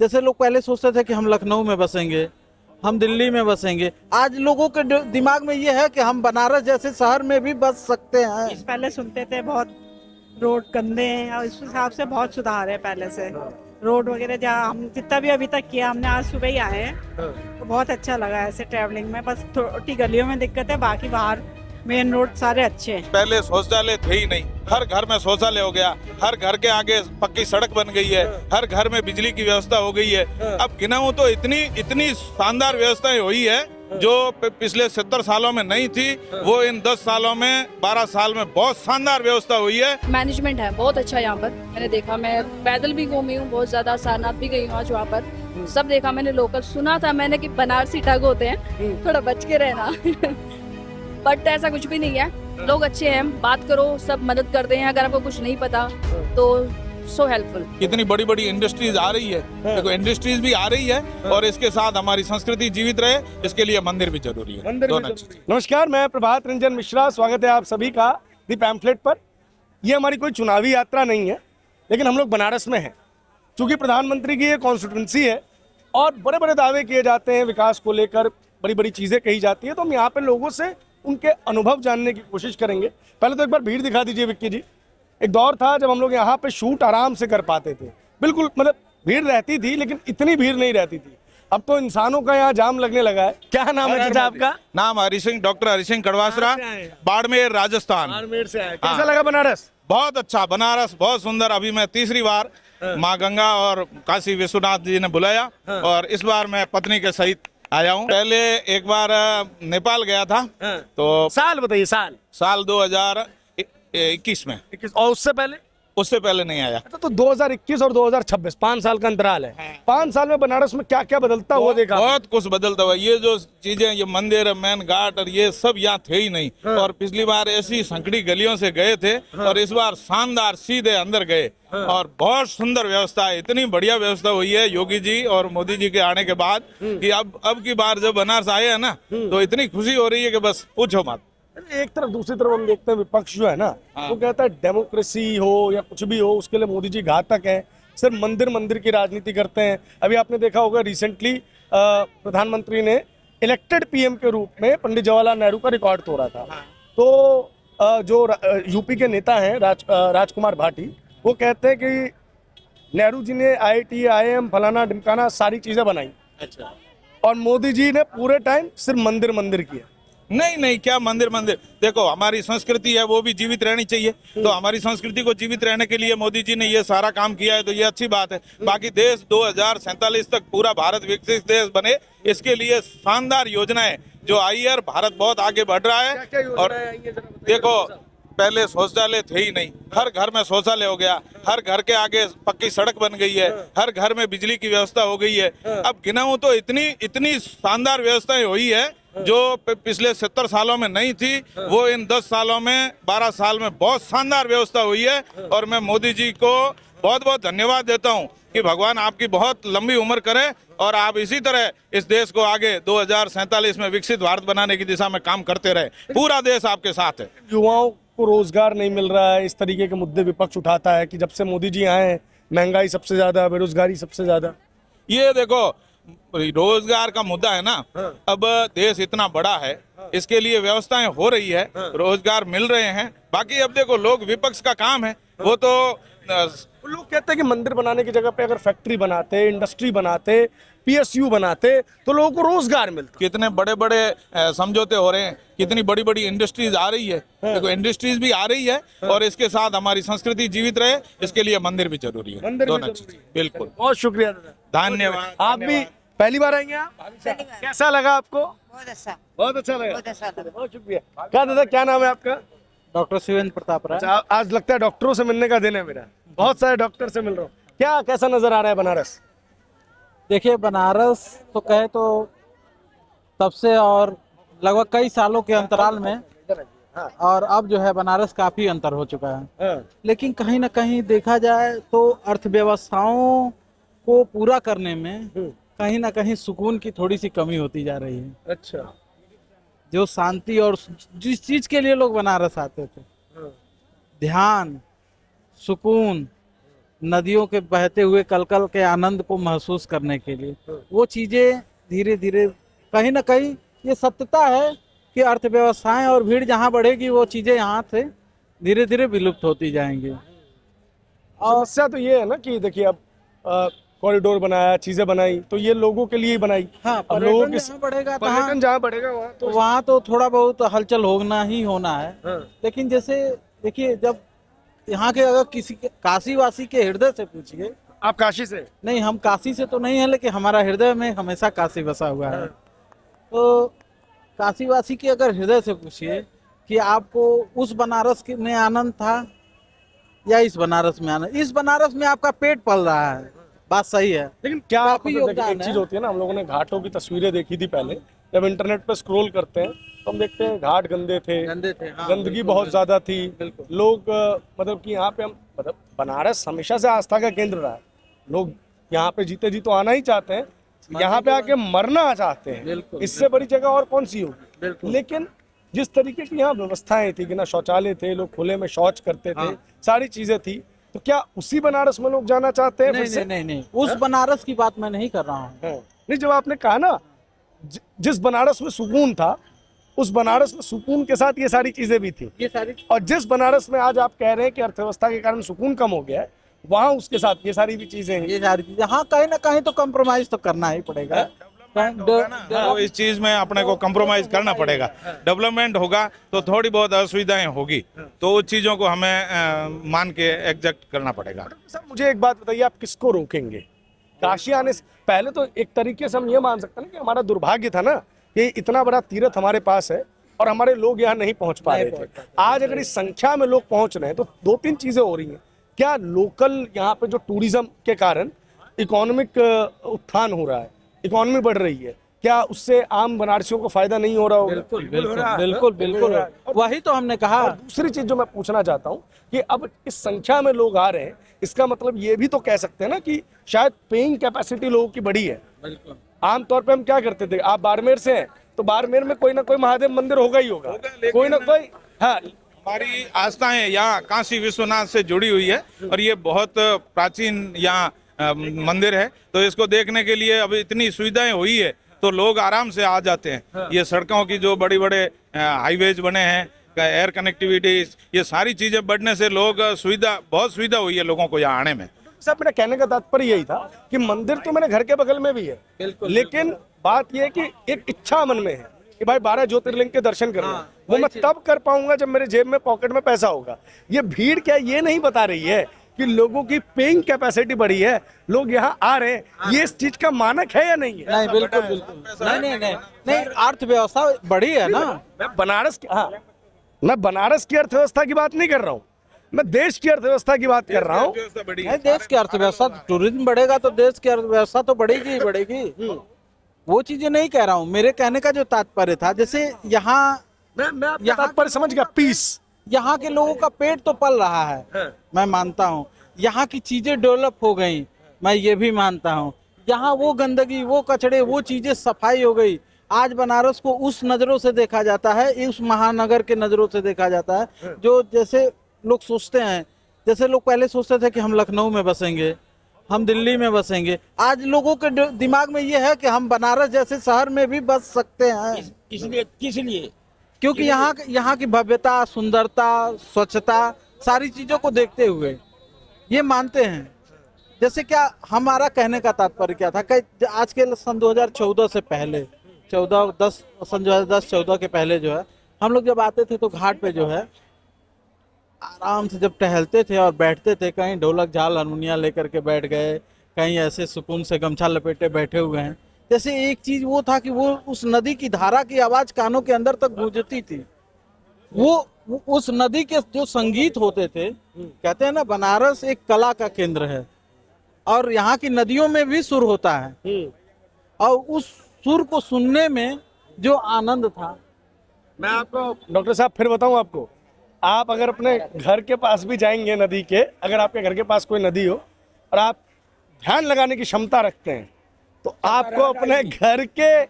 जैसे लोग पहले सोचते थे कि हम लखनऊ में बसेंगे, हम दिल्ली में बसेंगे, आज लोगों के दिमाग में ये है कि हम बनारस जैसे शहर में भी बस सकते हैं। पहले सुनते थे बहुत रोड गंदे हैं और इस हिसाब से बहुत सुधार है पहले से। रोड वगैरह जहाँ हम जितना भी अभी तक किया हमने, आज सुबह ही आए हैं तो बहुत अच्छा लगा ऐसे ट्रैवलिंग में। बस छोटी गलियों में दिक्कत है, बाकी बाहर मेन रोड सारे अच्छे हैं। पहले शौचालय थे ही नहीं, हर घर में शौचालय हो गया, हर घर के आगे पक्की सड़क बन गई है, हर घर में बिजली की व्यवस्था हो गई है। अब गिनाऊं तो इतनी शानदार व्यवस्थाएं हुई है जो पिछले 70 सालों में नहीं थी, वो इन 10 सालों में 12 साल में बहुत शानदार व्यवस्था हुई है। मैनेजमेंट है बहुत अच्छा यहाँ पर। मैंने देखा, मैं पैदल भी घूमी हूँ बहुत ज्यादा, सारनाथ भी गई हूँ आज वहाँ पर, सब देखा मैंने। लोकल सुना था मैंने कि बनारसी ठग होते हैं, थोड़ा बच के रहना बट ऐसा कुछ भी नहीं है, लोग अच्छे हैं, बात करो सब मदद करते हैं। अगर आपको कुछ नहीं पता तो सो हेल्पफुल। कितनी बड़ी बड़ी इंडस्ट्रीज आ रही है, देखो इंडस्ट्रीज भी आ रही है और इसके साथ हमारी संस्कृति जीवित रहे, इसके लिए मंदिर भी जरूरी है। नमस्कार, मैं प्रभात रंजन मिश्रा, स्वागत है आप सभी का दी पैम्फलेट पर। ये हमारी कोई चुनावी यात्रा नहीं है, लेकिन हम लोग बनारस में हैं। चूंकि प्रधानमंत्री की ये कॉन्स्टिट्यूंसी है और बड़े बड़े दावे किए जाते हैं, विकास को लेकर बड़ी बड़ी चीजें कही जाती है, तो हम यहाँ पे लोगों से उनके अनुभव जानने की कोशिश करेंगे। पहले तो एक बार भीड़ दिखा दीजिए विक्की जी। एक दौर था जब हम लोग यहाँ पे शूट आराम से कर पाते थे, बिल्कुल मतलब भीड़ रहती थी लेकिन इतनी भीड़ नहीं रहती थी। अब तो इंसानों का यहाँ जाम लगने लगा है। क्या नाम है चाचा आपका? नाम हरि सिंह, डॉक्टर हरि सिंह कड़वासरा, बाड़मेर राजस्थान। बाड़मेर से आए। कैसा लगा बनारस? बहुत अच्छा, बनारस बहुत सुंदर। अभी मैं तीसरी बार माँ गंगा और काशी विश्वनाथ जी ने बुलाया और इस बार मैं पत्नी के सहित आया हूँ। पहले एक बार नेपाल गया था, तो साल बताइए। साल 2021 में। और उससे पहले नहीं आया। तो 2021 और 2026 5 साल का अंतराल है। 5 साल में बनारस में क्या क्या बदलता हुआ देखा? बहुत कुछ बदलता हुआ। ये जो चीजें, ये मंदिर, मैन घाट और ये सब यहाँ थे ही नहीं। और पिछली बार ऐसी संकड़ी गलियों से गए थे और इस बार शानदार सीधे अंदर गए और बहुत सुंदर व्यवस्था है। इतनी बढ़िया व्यवस्था हुई है योगी जी और मोदी जी के आने के बाद कि अब की बार जब बनारस आए हैं ना, तो इतनी खुशी हो रही है कि बस पूछो मत। एक तरफ, दूसरी तरफ हम देखते हैं विपक्ष जो है ना, वो कहता है डेमोक्रेसी हो या कुछ भी हो, उसके लिए मोदी जी घातक है, सिर्फ मंदिर की राजनीति करते हैं। अभी आपने देखा होगा रिसेंटली प्रधानमंत्री ने इलेक्टेड पीएम के रूप में पंडित जवाहरलाल नेहरू का रिकॉर्ड तोड़ा था। तो जो यूपी के नेता हैं राजकुमार भाटी, वो कहते हैं कि नेहरू जी ने IIT, IIM फलाना ढिमकाना सारी चीजें बनाई। अच्छा। और मोदी जी ने पूरे टाइम सिर्फ मंदिर किया। नहीं, क्या मंदिर। देखो हमारी संस्कृति है, वो भी जीवित रहनी चाहिए। तो हमारी संस्कृति को जीवित रहने के लिए मोदी जी ने ये सारा काम किया है, तो ये अच्छी बात है। बाकी देश 2047 तक पूरा भारत विकसित देश बने, इसके लिए शानदार योजनाएं जो आई है, भारत बहुत आगे बढ़ रहा है। और देखो पहले शौचालय थे ही नहीं, हर घर में शौचालय हो गया, हर घर के आगे पक्की सड़क बन गई है, हर घर में बिजली की व्यवस्था हो गई है। अब गिनाऊं तो इतनी शानदार व्यवस्थाएं हुई है जो पिछले 70 सालों में नहीं थी, वो इन 10 सालों में 12 साल में बहुत शानदार व्यवस्था हुई है। और मैं मोदी जी को बहुत बहुत धन्यवाद देता हूं कि भगवान आपकी बहुत लंबी उम्र करे और आप इसी तरह इस देश को आगे 2047 में विकसित भारत बनाने की दिशा में काम करते रहे। पूरा देश आपके साथ है। युवाओं को रोजगार नहीं मिल रहा है, इस तरीके के मुद्दे विपक्ष उठाता है कि जब से मोदी जी आए हैं महंगाई सबसे ज्यादा, बेरोजगारी सबसे ज्यादा। ये देखो रोजगार का मुद्दा है ना, अब देश इतना बड़ा है, इसके लिए व्यवस्थाएं हो रही है, रोजगार मिल रहे हैं। बाकी अब देखो लोग, विपक्ष का काम है वो तो लोग कहते हैं कि मंदिर बनाने की जगह पे अगर फैक्ट्री बनाते, इंडस्ट्री बनाते, PSU बनाते तो लोगों को रोजगार मिलता। कितने बड़े बड़े समझौते हो रहे हैं, कितनी बड़ी बड़ी इंडस्ट्रीज आ रही है। देखो इंडस्ट्रीज भी आ रही है और इसके साथ हमारी संस्कृति जीवित रहे, इसके लिए मंदिर भी जरूरी है। दोनों चीज। बिल्कुल, बहुत शुक्रिया दादा, धन्यवाद। आप भी पहली बार आएंगे आप? कैसा लगा आपको? बहुत अच्छा लगा। बहुत शुक्रिया। क्या दादा, क्या नाम है आपका? डॉक्टर शिवेंद्र प्रताप राय। आज लगता है डॉक्टरों से मिलने का दिन है मेरा, बहुत सारे डॉक्टर से मिल रहा हूँ। क्या कैसा नजर आ रहा है बनारस? देखिए बनारस तो कहे तो तब से और लगभग कई सालों के अंतराल में, और अब जो है बनारस काफी अंतर हो चुका है। लेकिन कहीं ना कहीं देखा जाए तो अर्थव्यवस्थाओं को पूरा करने में कहीं ना कहीं सुकून की थोड़ी सी कमी होती जा रही है। अच्छा। जो शांति और जिस चीज के लिए लोग बनारस आते थे, ध्यान, सुकून, नदियों के बहते हुए कलकल के आनंद को महसूस करने के लिए। वो चीजें धीरे धीरे कहीं ना कहीं ये सत्यता है कि अर्थव्यवस्थाएं और भीड़ जहाँ बढ़ेगी वो चीजें यहाँ से धीरे धीरे विलुप्त होती जाएंगी। और समस्या तो ये है ना कि देखिए अब कॉरिडोर बनाया, चीजें बनाई, तो ये लोगों के लिए ही बनाई। हाँ, अब लोगों पर्यटन के जहाँ बढ़ेगा पर्यटन जहाँ बढ़ेगा वहाँ तो वहाँ तो थोड़ा बहुत हलचल होना ही होना है। हाँ। लेकिन जैसे देखिए, जब यहाँ के अगर किसी के काशी वासी के हृदय से पूछिए, आप काशी से? नहीं हम काशी से तो नहीं है, लेकिन हमारा हृदय में हमेशा काशी बसा हुआ है। तो काशी वासी के अगर हृदय से पूछिए कि आपको उस बनारस में आनंद था या इस बनारस में आनंद, इस बनारस में आपका पेट पल रहा है, बात सही है। लेकिन क्या काफी मतलब देखिए, योगदान एक है। चीज होती है ना, हम लोगों ने घाटों की तस्वीरें देखी थी पहले, जब इंटरनेट पे स्क्रॉल करते हैं तो हम देखते हैं घाट गंदे थे, गंदे थे, हाँ, गंदगी बिल्कुल, बहुत ज्यादा थी। बिल्कुल। लोग मतलब कि यहाँ पे हम मतलब बनारस हमेशा से आस्था का केंद्र रहा है। लोग यहाँ पे जीते जी तो आना ही चाहते हैं, यहाँ पे आके मरना चाहते हैं। बिल्कुल, इससे बड़ी जगह और कौन सी होगी? बिल्कुल। लेकिन जिस तरीके की यहाँ व्यवस्थाएं थी कि ना शौचालय थे, लोग खुले में शौच करते थे, हाँ। सारी चीजें थी, तो क्या उसी बनारस में लोग जाना चाहते हैं फिर नहीं से? नहीं नहीं नहीं, उस बनारस की बात मैं नहीं कर रहा हूँ। हाँ। नहीं, जब आपने कहा ना जिस बनारस में सुकून था, उस बनारस में सुकून के साथ ये सारी चीजें भी थी, ये सारी और जिस बनारस में आज आप कह रहे हैं कि अर्थव्यवस्था के कारण सुकून कम हो गया है, वहां उसके साथ ये सारी भी चीजें हैं। ये सारी चीजें, हाँ कहीं ना कहीं तो कम्प्रोमाइज तो करना ही पड़ेगा। तो इस चीज में अपने को कंप्रोमाइज करना पड़ेगा। डेवलपमेंट होगा तो थोड़ी बहुत असुविधाएं होगी, तो उस चीजों को हमें मान के एग्जेक्ट करना पड़ेगा। सर मुझे एक बात बताइए, आप किसको रोकेंगे? काशी आने से पहले तो एक तरीके से हम ये मान सकते हैं ना कि हमारा दुर्भाग्य था ना कि इतना बड़ा तीर्थ हमारे पास है और हमारे लोग यहाँ नहीं पहुंच पा रहे थे। आज अगर इस संख्या में लोग पहुंच रहे हैं तो दो तीन चीजें हो रही हैं। क्या लोकल यहाँ पे जो टूरिज्म के कारण इकोनॉमिक उत्थान हो रहा है, इकोनॉमी बढ़ रही है, क्या उससे आम बनारसियों को फायदा नहीं हो रहा होगा? बिल्कुल बिल्कुल बिल्कुल बिल्कुल, वही तो हमने कहा। और दूसरी चीज जो मैं पूछना चाहता हूँ कि अब इस संख्या में लोग आ रहे हैं, इसका मतलब ये भी तो कह सकते हैं ना कि शायद पेइंग कैपेसिटी लोगों की बढ़ी है। बिल्कुल। आमतौर पे हम क्या करते थे, आप बाड़मेर से हैं तो बाड़मेर में कोई ना कोई महादेव मंदिर होगा ही होगा, कोई ना कोई। हाँ, हमारी आस्थाएं यहाँ काशी विश्वनाथ से जुड़ी हुई है और ये बहुत प्राचीन यहाँ मंदिर है, तो इसको देखने के लिए अब इतनी सुविधाएं हुई है तो लोग आराम से आ जाते हैं। ये सड़कों की जो बड़े बड़े हाईवेज बने हैं, एयर कनेक्टिविटी, ये सारी चीजें बढ़ने से लोग बहुत सुविधा हुई है लोगों को यहाँ आने में। सब मेरा कहने का तात्पर्य यही था कि मंदिर तो मेरे घर के बगल में भी है, बिल्कुल, लेकिन बात यह है कि एक इच्छा मन में है कि भाई 12 ज्योतिर्लिंग के दर्शन करना, वो मैं तब कर पाऊंगा जब मेरे जेब में पॉकेट में पैसा होगा। ये भीड़ क्या ये नहीं बता रही है कि लोगों की पेइंग कैपेसिटी बढ़ी है, लोग यहाँ आ रहे हैं, ये इस चीज का मानक है या नहीं है? नहीं बिल्कुल बिल्कुल नहीं नहीं नहीं नहीं, अर्थव्यवस्था बढ़ी है ना। मैं बनारस की, हाँ, मैं बनारस की अर्थव्यवस्था की बात नहीं कर रहा हूँ, मैं देश की अर्थव्यवस्था की बात कर रहा हूँ। नहीं, देश की अर्थव्यवस्था, टूरिज्म बढ़ेगा तो देश की अर्थव्यवस्था तो बढ़ेगी ही बढ़ेगी। वो चीजें नहीं कह रहा हूँ, मेरे कहने का जो तात्पर्य था, जैसे यहाँ मैं आपका तात्पर्य समझ गया, पीस। यहाँ के लोगों का पेट तो पल रहा है, मैं मानता हूँ। यहाँ की चीजें डेवलप हो गई, मैं ये भी मानता हूँ। यहाँ वो गंदगी, वो कचड़े, वो चीजें सफाई हो गई। आज बनारस को उस नजरों से देखा जाता है, उस महानगर के नजरों से देखा जाता है जो जैसे लोग सोचते हैं। जैसे लोग पहले सोचते थे कि हम लखनऊ में बसेंगे, हम दिल्ली में बसेंगे, आज लोगों के दिमाग में ये है कि हम बनारस जैसे शहर में भी बस सकते हैं। इसलिए किस लिए? क्योंकि यहाँ की भव्यता, सुंदरता, स्वच्छता, सारी चीजों को देखते हुए ये मानते हैं। जैसे क्या हमारा कहने का तात्पर्य क्या था कि आज के सन 2014 से पहले, सन 2010-14 के पहले जो है, हम लोग जब आते थे तो घाट पे जो है आराम से जब टहलते थे और बैठते थे, कहीं ढोलक झाल हारमोनिया लेकर के बैठ गए, कहीं ऐसे सुकून से गमछा लपेटे बैठे हुए हैं। जैसे एक चीज वो था कि वो उस नदी की धारा की आवाज कानों के अंदर तक गूंजती थी। वो उस नदी के जो संगीत होते थे, कहते हैं ना बनारस एक कला का केंद्र है और यहाँ की नदियों में भी सुर होता है, और उस सुर को सुनने में जो आनंद था। मैं आपको डॉक्टर साहब फिर बताऊं आपको, आप अगर अपने घर के पास भी जाएंगे नदी के, अगर आपके घर के पास कोई नदी हो और आप ध्यान लगाने की क्षमता रखते हैं तो आपको अपने घर के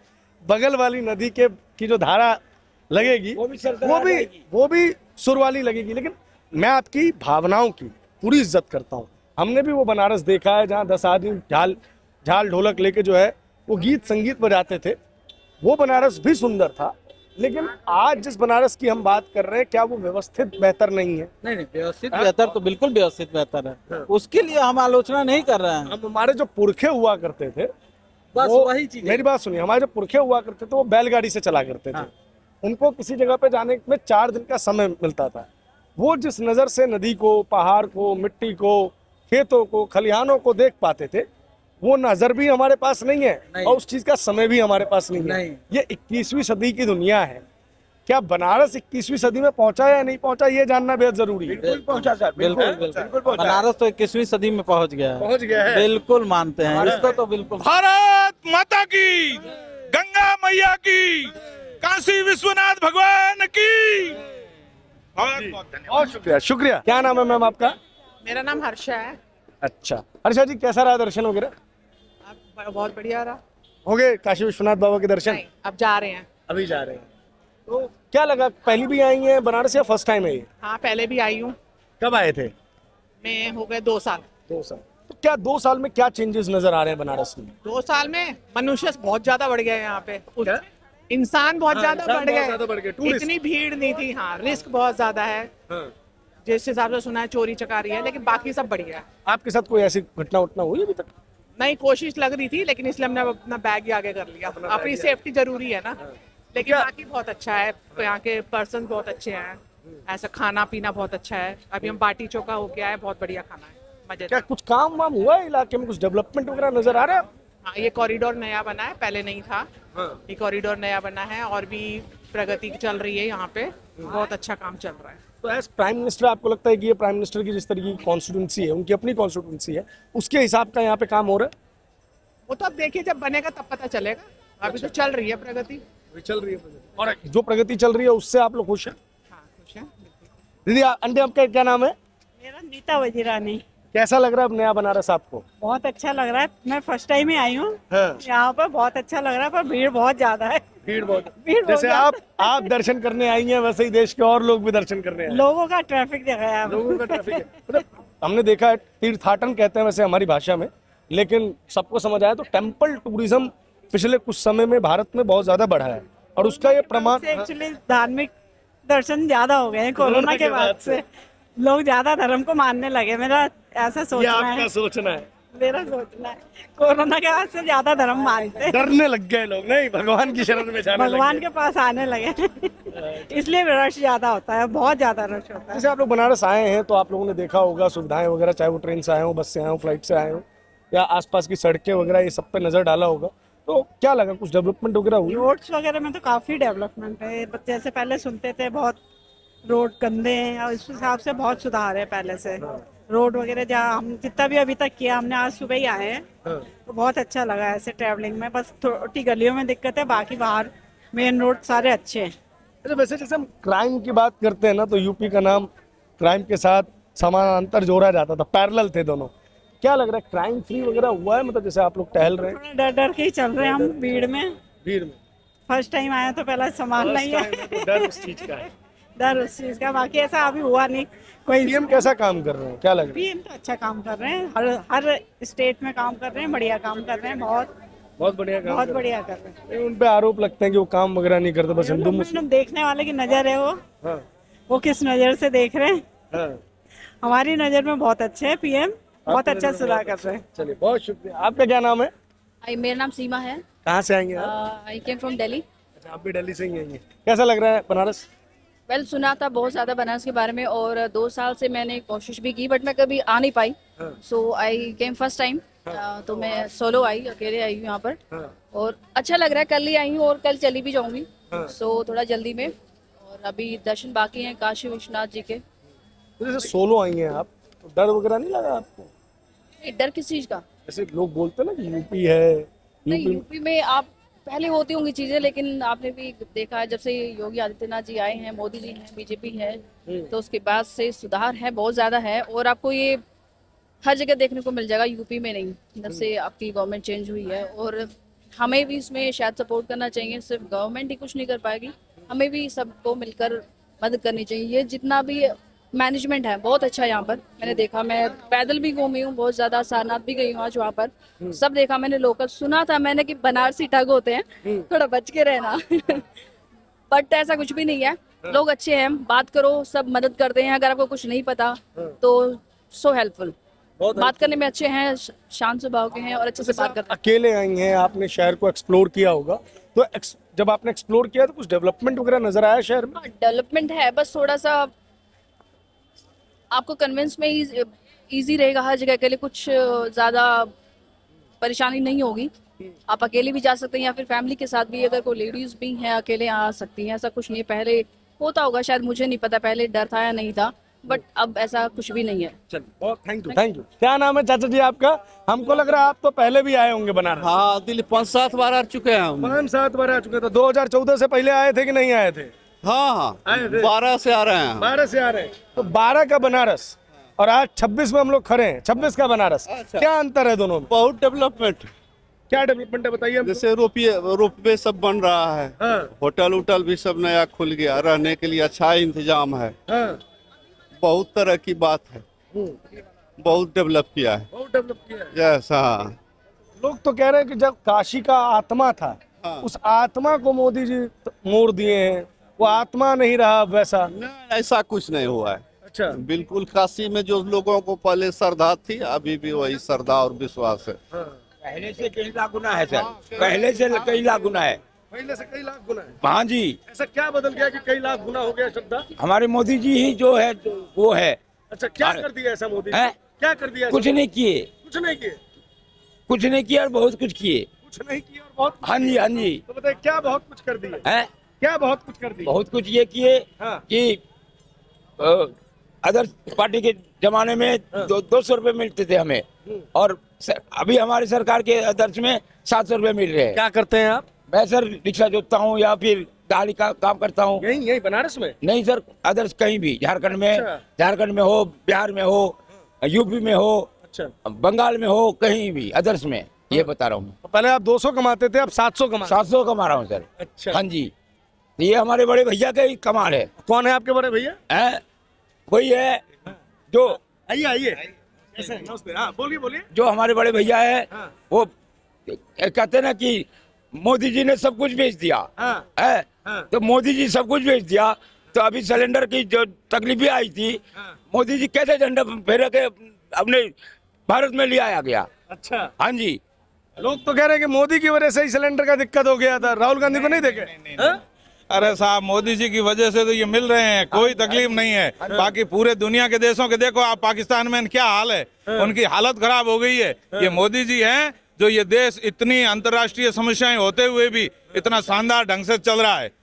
बगल वाली नदी की जो धारा लगेगी वो भी सुर वाली लगेगी। लेकिन मैं आपकी भावनाओं की पूरी इज्जत करता हूँ, हमने भी वो बनारस देखा है जहाँ 10 आदमी झाल ढोलक लेके जो है वो गीत संगीत बजाते थे। वो बनारस भी सुंदर था, लेकिन आज जिस बनारस की हम बात कर रहे हैं, क्या वो व्यवस्थित बेहतर नहीं है? नहीं, व्यवस्थित बेहतर तो बिल्कुल व्यवस्थित बेहतर है, उसके लिए हम आलोचना नहीं कर रहे हैं। अब हमारे जो पुरखे हुआ करते थे, बस वो वही चीज है। मेरी बात सुनिए, हमारे जो पुरखे हुआ करते थे वो बैलगाड़ी से चला करते थे। हाँ। उनको किसी जगह पे जाने में 4 दिन का समय मिलता था। वो जिस नजर से नदी को, पहाड़ को, मिट्टी को, खेतों को, खलिहानों को देख पाते थे, वो नजर भी हमारे पास नहीं है नहीं। और उस चीज का समय भी हमारे पास नहीं है। नहीं। ये 21वीं सदी की दुनिया है। क्या बनारस 21वीं सदी में पहुंचा या नहीं पहुंचा, ये जानना बेहद जरूरी है। बिल्कुल पहुंचा सर, बिल्कुल बिल्कुल बनारस तो 21वीं सदी में पहुंच गया है। पहुंच गया है। बिल्कुल मानते हैं इसको तो बिल्कुल। भारत माता की, गंगा मैया की, काशी विश्वनाथ भगवान की। बहुत बहुत धन्यवाद। बहुत शुक्रिया, शुक्रिया। क्या नाम है मैम आपका? मेरा नाम हर्षा है। अच्छा, हर्षा जी, कैसा रहा दर्शन वगैरह? बहुत बढ़िया रहा। हो गए काशी विश्वनाथ बाबा के दर्शन? नहीं, अब जा रहे हैं। अभी जा रहे हैं। तो क्या लगा, पहली भी आई हैं बनारस या फर्स्ट टाइम है ये? हाँ, पहले भी आई हूँ। कब आए थे? मैं हो गए 2 साल। 2 साल। तो क्या 2 साल में क्या चेंजेस नजर आ रहे हैं बनारस में? 2 साल में मनुष्य बहुत ज्यादा बढ़ गया है यहाँ पे। इंसान बहुत ज्यादा इंसान बढ़ बहुत गए। ज्यादा बढ़ गए, टूरिस्ट। इतनी भीड़ नहीं थी। हाँ, रिस्क बहुत ज्यादा है। जिस हिसाब से सुना है चोरी चकारी है, लेकिन बाकी सब बढ़िया है। आपके साथ कोई ऐसी घटना उठना हुई अभी तक? नहीं, कोशिश लग रही थी, लेकिन इसलिए हमने अपना बैग ही आगे कर लिया। अपनी सेफ्टी जरूरी है ना। लेकिन बाकी बहुत अच्छा है। तो यहाँ के पर्सन बहुत अच्छे हैं। ऐसा खाना पीना बहुत अच्छा है। अभी हम बाटी चोखा होके आए, बहुत बढ़िया खाना है, क्या मजेदार। कुछ काम वाम हुआ है इलाके में, कुछ डेवलपमेंट वगैरह नजर आ रहा है? हाँ, ये कॉरिडोर नया बना है, पहले नहीं था। ये कॉरिडोर नया बना है और भी प्रगति चल रही है यहाँ पे। बहुत अच्छा काम चल रहा है। तो एज प्राइम मिनिस्टर आपको लगता है कि ये प्राइम मिनिस्टर की जिस तरह की कॉन्स्टिट्यूंसी है, उनकी अपनी कॉन्स्टिट्यूंसी है, उसके हिसाब का यहाँ पे काम हो रहा है? वो तो अब देखिए, जब बनेगा तब पता चलेगा। अभी तो चल रही है प्रगति। अभी चल रही है और जो प्रगति चल रही है उससे आप लोग खुश हैं? हाँ, खुश है। दीदी आंटी, आपका क्या नाम है? मेरा नीता वजीरानी। कैसा लग रहा है अब नया बनारस आपको? बहुत अच्छा लग रहा है। मैं फर्स्ट टाइम ही आई हूँ हाँ। यहाँ पर। बहुत अच्छा लग रहा है, पर भीड़ बहुत ज्यादा है। भीड़ बहुत। भीड़ बहुत जैसे ज्यादा। आप दर्शन करने आई हैं, वैसे ही देश के और लोग भी दर्शन करने आए हैं। लोगों का ट्रैफिक देखा है। लोगों का ट्रैफिक है। मतलब हमने देखा है, तीर्थाटन कहते हैं वैसे हमारी भाषा में, लेकिन सबको समझ आया तो टेम्पल टूरिज्म पिछले कुछ समय में भारत में बहुत ज्यादा बढ़ा है और उसका ये प्रमाण। एक्चुअली धार्मिक दर्शन ज्यादा हो गए हैं कोरोना के बाद से। लोग ज्यादा धर्म को मानने लगे। मेरा ऐसा ये सोचना आपका है। सोचना है? मेरा सोचना है, कोरोना के बाद से ज्यादा धर्म मानते हैं। डरने लग गए लोग, नहीं भगवान की शरण में जाने लग भगवान गए। के पास आने लगे। इसलिए रश ज्यादा होता है, बहुत ज्यादा रश होता है। जैसे आप लोग बनारस आए हैं तो आप लोगों ने देखा होगा सुविधाएं वगैरह, चाहे वो ट्रेन से आए हो, बस से आए हो, फ्लाइट से आए हो, या आसपास की सड़कें वगैरह, ये सब पे नजर डाला होगा। तो क्या लगा, कुछ डेवलपमेंट वगैरह हुई? रोड्स वगैरह में तो काफी डेवलपमेंट है। जैसे पहले सुनते थे बहुत रोड गंदे हैं, और इस हिसाब से बहुत सुधार है पहले से। रोड वगैरह जहाँ हम जितना भी अभी तक किया, हमने आज सुबह ही आए हैं, तो बहुत अच्छा लगा ऐसे ट्रैवलिंग में। बस थोड़ी गलियों में दिक्कत है, बाकी बाहर मेन रोड सारे अच्छे हैं। अच्छा, वैसे जैसे हम क्राइम की बात करते हैं ना, तो यूपी का नाम क्राइम के साथ समानांतर जोड़ा जाता था, पैरेलल थे दोनों। क्या लग रहा है, क्राइम फ्री वगैरह हुआ है? मतलब जैसे आप लोग टहल रहे हैं, थोड़ा डर डर के ही चल रहे हैं हम भीड़ में। भीड़ में फर्स्ट टाइम आए तो पहला संभालना ही है। तो डर उस चीज का है। डर उस चीज का, बाकी ऐसा अभी हुआ नहीं कोई। पीएम कैसा काम कर रहे हैं, क्या लग रहा है? पीएम तो अच्छा काम कर रहे हैं, हर स्टेट में काम कर रहे हैं, बढ़िया काम कर रहे हैं। बहुत बढ़िया काम बहुत कर बढ़िया कर रहे हैं। रहे हैं। उन पे आरोप लगते हैं कि वो काम वगैरह नहीं करते, बस हिंदू मुस्लिम। देखने वाले की नजर है वो। हाँ, वो किस नजर से देख रहे हैं। हाँ। हमारी नजर में बहुत अच्छे हैं पीएम, बहुत अच्छा सुधार कर रहे हैं। चलिए, बहुत शुक्रिया। आपका क्या नाम है? मेरा नाम सीमा है। कहाँ से आएंगे आप? आई केम फ्रॉम दिल्ली। अच्छा, आप भी दिल्ली से ही आएंगे। कैसा लग रहा है बनारस? वेल, सुना था बहुत ज़्यादा बनारस के बारे में, और 2 साल से मैंने कोशिश भी की, बट मैं कभी आ नहीं पाई। सो आई केम फर्स्ट टाइम। तो मैं सोलो आई, अकेले आई हूँ यहाँ पर, और अच्छा लग रहा है। कल ही आई हूँ और कल चली भी जाऊँगी। सो थोड़ा जल्दी में, और अभी दर्शन बाकी हैं काशी विश्वनाथ जी के। तो जैसे सोलो आई हैं आप, तो डर वगैरह नहीं लगा आपको? डर किस चीज़ का? जैसे लोग बोलते हैं ना कि यूपी है, नहीं, यूपी यूपी में आप पहले होती होंगी चीजें, लेकिन आपने भी देखा है जब से योगी आदित्यनाथ जी आए हैं, मोदी जी हैं, बीजेपी है, तो उसके बाद से सुधार है, बहुत ज्यादा है। और आपको ये हर जगह देखने को मिल जाएगा, यूपी में नहीं, जब से आपकी गवर्नमेंट चेंज हुई है। और हमें भी इसमें शायद सपोर्ट करना चाहिए। सिर्फ गवर्नमेंट ही कुछ नहीं कर पाएगी, हमें भी सबको मिलकर मदद करनी चाहिए। ये जितना भी मैनेजमेंट है बहुत अच्छा यहाँ पर। मैंने देखा, मैं पैदल भी घूमी हूँ बहुत ज्यादा, सारनाथ भी गई हूँ आज वहाँ पर। सब देखा मैंने, लोकल सुना था मैंने कि बनारसी ठग होते हैं, थोड़ा बच के रहना। बट ऐसा कुछ भी नहीं है, लोग अच्छे हैं, बात करो सब मदद करते हैं। अगर आपको कुछ नहीं पता तो सो हेल्पफुल, बात करने में अच्छे हैं, शांत स्वभाव के हैं और अच्छे से बात करते हैं। अकेले आई हैं, आपने शहर को एक्सप्लोर किया होगा, तो जब आपने एक्सप्लोर किया तो कुछ डेवलपमेंट वगैरह नजर आया शहर में? डेवलपमेंट है, बस थोड़ा सा आपको कन्विंस में इजी रहेगा हर जगह के लिए, कुछ ज्यादा परेशानी नहीं होगी। आप अकेले भी जा सकते हैं या फिर फैमिली के साथ भी, अगर कोई लेडीज भी हैं अकेले आ सकती हैं, ऐसा कुछ नहीं है। पहले होता होगा शायद, मुझे नहीं पता पहले डर था या नहीं था, बट अब ऐसा कुछ भी नहीं है। चलिए, थैंक यू, थैंक यू। क्या नाम है चाचा जी आपका? हमको लग रहा है आप तो पहले भी आए होंगे बनारस। हाँ, दिल्ली 5-7 बार आ चुके हैं हम। 5-7 बार आ चुके थे। 2014 से पहले आए थे कि नहीं आए थे? हाँ आए थे। 12 से आ रहे हैं हम। 12 से आ रहे हैं, तो 12 का बनारस और आज 26 में हम लोग खड़े हैं, 26 का बनारस, अच्छा। क्या अंतर है दोनों में? बहुत डेवलपमेंट, क्या डेवलपमेंट है बताइए हमको। जैसे रोपवे सब बन रहा है, हाँ, होटल उटल भी सब नया खुल गया, रहने के लिए अच्छा इंतजाम है, हाँ, बहुत तरह की बात है, बहुत डेवलप किया है। बहुत डेवलप किया है। यस, हाँ। लोग तो कह रहे हैं कि जब काशी का आत्मा था, हाँ। उस आत्मा को मोदी जी मोड़ दिए हैं, वो आत्मा नहीं रहा वैसा। नहीं, ऐसा कुछ नहीं हुआ है। अच्छा, बिल्कुल, काशी में जो लोगों को पहले श्रद्धा थी, अभी भी वही श्रद्धा और विश्वास है। पहले से कई लाख गुना है सर, पहले से कई लाख गुना है। पहले से कई लाख गुना है। हाँ जी, ऐसा क्या बदल गया कि कई लाख गुना हो गया श्रद्धा? हमारे मोदी जी ही जो है वो है। अच्छा, क्या कर दिया ऐसा मोदी जी? हैं? क्या कर दिया? कुछ ऐसा? नहीं किए, कुछ नहीं किए। कुछ नहीं किया और बहुत कुछ किए। कुछ नहीं किया और बहुत कुछ हाँ जी, हाँ जी। तो बताइए, क्या बहुत कुछ कर दिया? हैं? क्या बहुत कुछ कर दिया? बहुत कुछ ये किए हाँ। कि अदर पार्टी के जमाने में 200 रुपए मिलते थे हमें, और अभी हमारी सरकार के आदर्श में 700 रुपए मिल रहे हैं। क्या करते हैं आप? मैं सर रिक्शा जोतता हूँ या फिर गाड़ी का काम करता हूँ। यही बनारस में? नहीं सर, अदर्स कहीं भी, झारखंड में, अच्छा। झारखंड में हो, बिहार में हो, यूपी में हो, अच्छा, बंगाल में हो, कहीं भी अदर्स में, ये बता रहा हूँ। तो पहले आप 200 कमाते थे, अब 700 कमाते 700 कमा रहा हूँ सर। अच्छा। हाँ जी, तो ये हमारे बड़े भैया का ही कमाल है। कौन है आपके बड़े भैया? हैं? वही है जो आइए आइए। कैसे हैं? नमस्ते। हाँ, बोलिए बोलिए। जो हमारे बड़े भैया है, हाँ। वो कहते हैं ना कि मोदी जी ने सब कुछ बेच दिया हाँ। है। हाँ। तो मोदी जी सब कुछ बेच दिया, तो अभी सिलेंडर की जो तकलीफें आई थी, हाँ। मोदी जी कैसे झंडा फहरा के अपने भारत में ले आया गया। अच्छा, हाँ जी, लोग तो कह रहे हैं कि मोदी की वजह से ही सिलेंडर का दिक्कत हो गया था, राहुल गांधी को नहीं देखे? हाँ? अरे साहब, मोदी जी की वजह से तो ये मिल रहे हैं, कोई तकलीफ नहीं है। बाकी पूरे दुनिया के देशों के देखो आप, पाकिस्तान में क्या हाल है, उनकी हालत खराब हो गई है। ये मोदी जी हैं जो ये देश इतनी अंतर्राष्ट्रीय समस्याएं होते हुए भी इतना शानदार ढंग से चल रहा है।